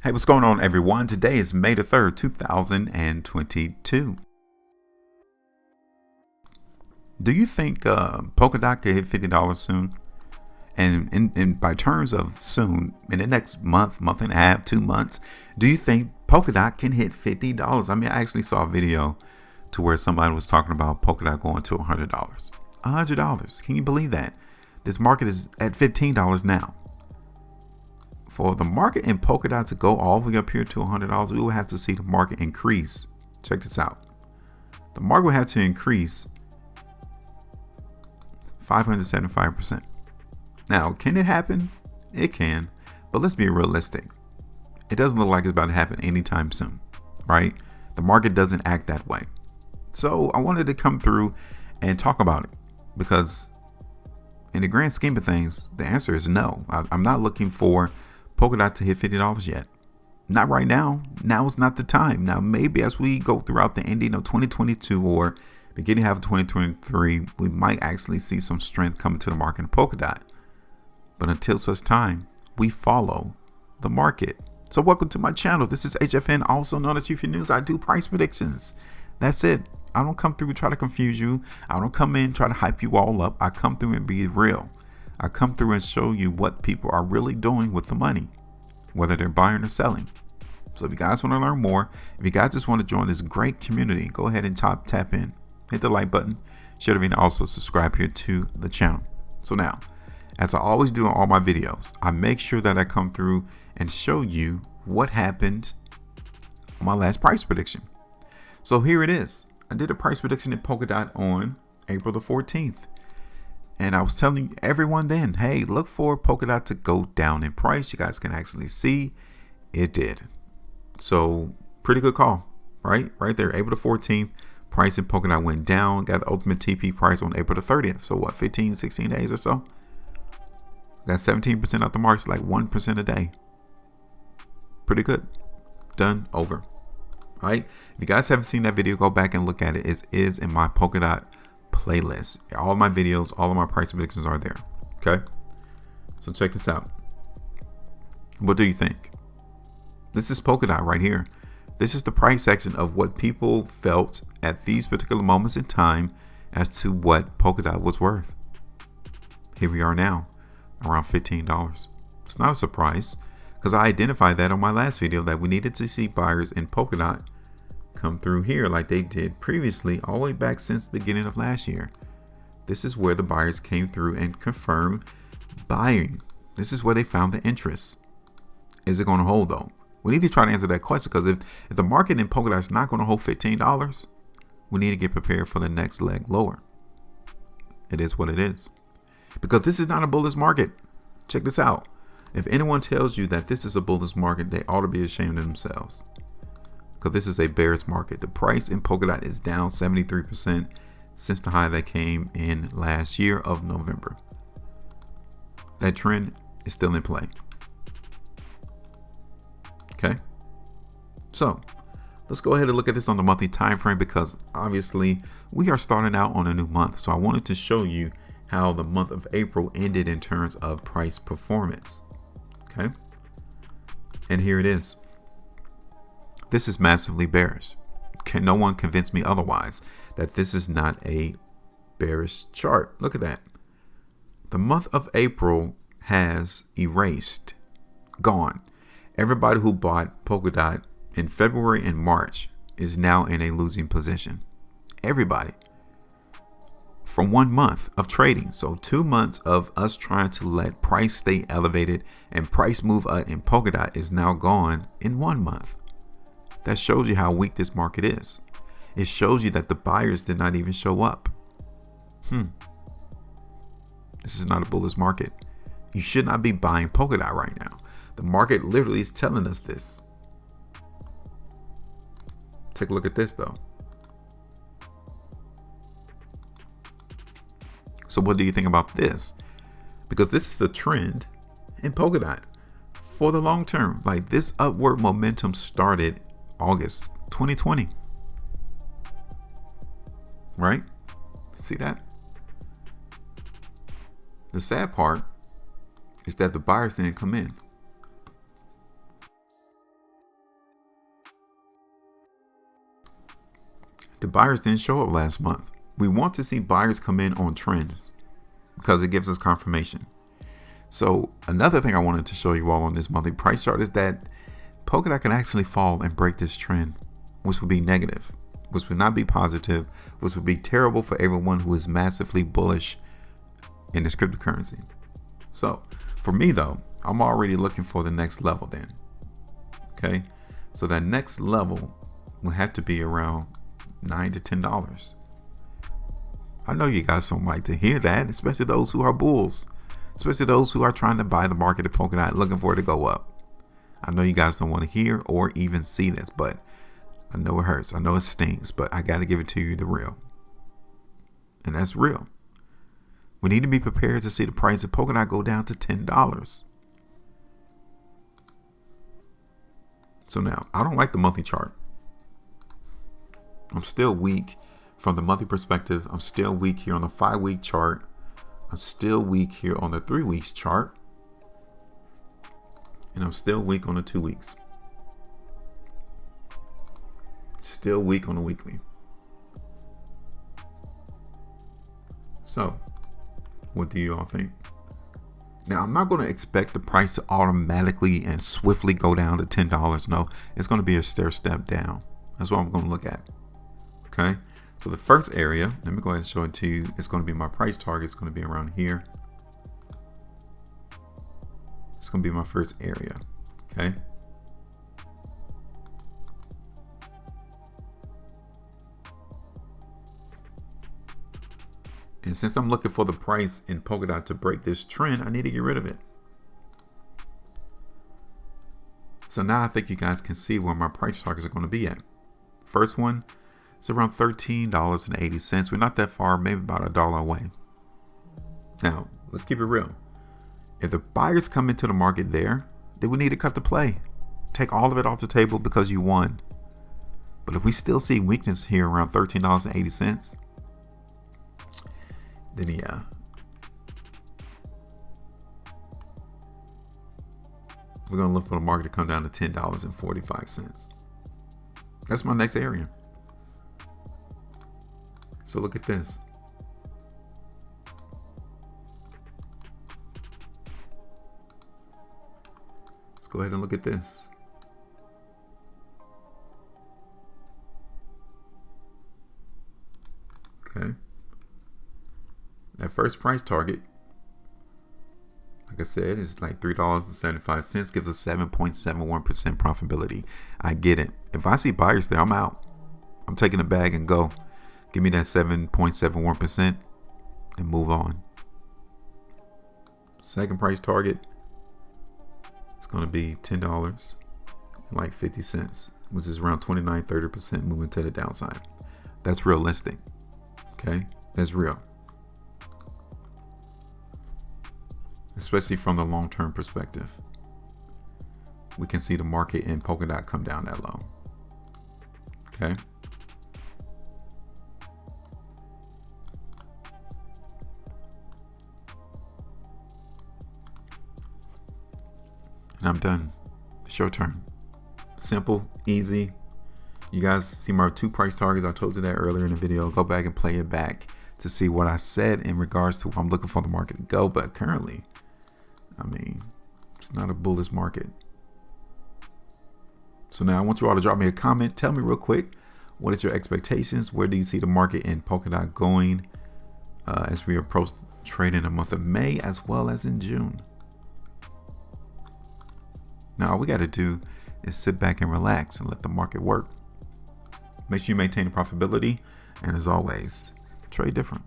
Hey, what's going on, everyone? Today is May the 3rd, 2022. Do you think Polkadot could hit $50 soon? And by terms of soon, in the next month, month and a half, 2 months, do you think Polkadot can hit $50? I mean, I actually saw a video to where somebody was talking about Polkadot going to $100. $100. Can you believe that? This market is at $15 now. For the market in Polkadot to go all the way up here to $100, we will have to see the market increase. Check this out. The market will have to increase 575%. Now, can it happen? It can, but let's be realistic. It doesn't look like it's about to happen anytime soon, right? The market doesn't act that way. So I wanted to come through and talk about it because in the grand scheme of things, the answer is no. I'm not looking for Polkadot to hit $50 yet. Not right now. Now is not the time. Now, maybe as we go throughout the ending of 2022 or beginning half of 2023, we might actually see some strength coming to the market in Polkadot. But until such time, we follow the market. So welcome to my channel. This is HueFin, also known as HueFin News. I do price predictions. That's it. I don't come through and try to confuse you. I don't come in try to hype you all up. I come through and be real. I come through and show you what people are really doing with the money, whether they're buying or selling. So if you guys want to learn more, if you guys just want to join this great community, go ahead and tap in, hit the like button, share the video, and also subscribe here to the channel. So now, as I always do in all my videos, I make sure that I come through and show you what happened on my last price prediction. So here it is. I did a price prediction in Polkadot on April the 14th. And I was telling everyone then, hey, look for Polkadot to go down in price. You guys can actually see it did. So pretty good call, right? Right there, April the 14th, price in Polkadot went down, got the ultimate TP price on April the 30th. So what, 15, 16 days or so? Got 17% off the marks, like 1% a day. Pretty good. Done, over. All right. If you guys haven't seen that video, go back and look at it. It is in my Polkadot playlist. All of my videos, all of my price predictions are there. Okay. So check this out. What do you think? This is Polkadot right here. This is the price section of what people felt at these particular moments in time as to what Polkadot was worth. Here we are now, around $15. It's not a surprise because I identified that on my last video that we needed to see buyers in Polkadot come through here like they did previously all the way back since the beginning of last year. This is where the buyers came through and confirmed buying. This is where they found the interest. Is it going to hold though? We need to try to answer that question because if the market in Polkadot is not going to hold $15, we need to get prepared for the next leg lower. It is what it is. Because this is not a bullish market. Check this out. If anyone tells you that this is a bullish market, they ought to be ashamed of themselves. Because this is a bearish market. The price in Polkadot is down 73% since the high that came in last year of November. That trend is still in play. Okay. So let's go ahead and look at this on the monthly time frame because obviously we are starting out on a new month. So I wanted to show you how the month of April ended in terms of price performance. Okay. And here it is. This is massively bearish. Can no one convince me otherwise that this is not a bearish chart? Look at that. The month of April has erased, gone. Everybody who bought Polkadot in February and March is now in a losing position. Everybody. From 1 month of trading. So 2 months of us trying to let price stay elevated and price move up in Polkadot is now gone in 1 month. That shows you how weak this market is. It shows you that the buyers did not even show up. This is not a bullish market. You should not be buying Polkadot right now. The market literally is telling us this. Take a look at this though. So what do you think about this? Because this is the trend in Polkadot for the long term. Like this upward momentum started August 2020. Right? See that? The sad part is that the buyers didn't come in. The buyers didn't show up last month. We want to see buyers come in on trends because it gives us confirmation. So another thing I wanted to show you all on this monthly price chart is that Polkadot can actually fall and break this trend, which would be negative, which would not be positive, which would be terrible for everyone who is massively bullish in this cryptocurrency. So for me though, I'm already looking for the next level then. Okay, so that next level will have to be around $9 to $10. I know you guys don't like to hear that, especially those who are bulls, especially those who are trying to buy the market at Polkadot, looking for it to go up. I know you guys don't want to hear or even see this, but I know it hurts. I know it stings, but I got to give it to you the real. And that's real. We need to be prepared to see the price of Polkadot go down to $10. So now, I don't like the monthly chart. I'm still weak from the monthly perspective. I'm still weak here on the 5-week chart. I'm still weak here on the 3 weeks chart. And I'm still weak on the 2 weeks. Still weak on the weekly. So, what do you all think? Now, I'm not going to expect the price to automatically and swiftly go down to $10. No, it's going to be a stair step down. That's what I'm going to look at. Okay, so the first area, let me go ahead and show it to you. It's going to be my price target. It's going to be around here. It's going to be my first area. Okay. And since I'm looking for the price in Polkadot to break this trend, I need to get rid of it. So now I think you guys can see where my price targets are going to be at. First one, it's around $13.80. We're not that far, maybe about $1 away. Now, let's keep it real. If the buyers come into the market there, then we need to cut the play. Take all of it off the table because you won. But if we still see weakness here around $13.80, then yeah. We're going to look for the market to come down to $10.45. That's my next area. So look at this. Let's go ahead and look at this. Okay. That first price target, like I said, is like $3.75. Gives us 7.71% profitability. I get it. If I see buyers there, I'm out. I'm taking the bag and go. Give me that 7.71% and move on. Second price target is going to be $10 like 50 cents, which is around 29-30% moving to the downside. That's realistic. Okay, that's real. Especially from the long-term perspective. We can see the market in Polkadot come down that low. Okay. And I'm done. It's your turn. Simple, easy. You guys see my 2 price targets. I told you that earlier in the video. Go back and play it back to see what I said in regards to what I'm looking for the market to go. But currently, I mean, it's not a bullish market. So now I want you all to drop me a comment. Tell me real quick, what is your expectations? Where do you see the market in Polkadot going as we approach trading the month of May as well as in June? Now all we got to do is sit back and relax and let the market work. Make sure you maintain the profitability, and as always, trade different.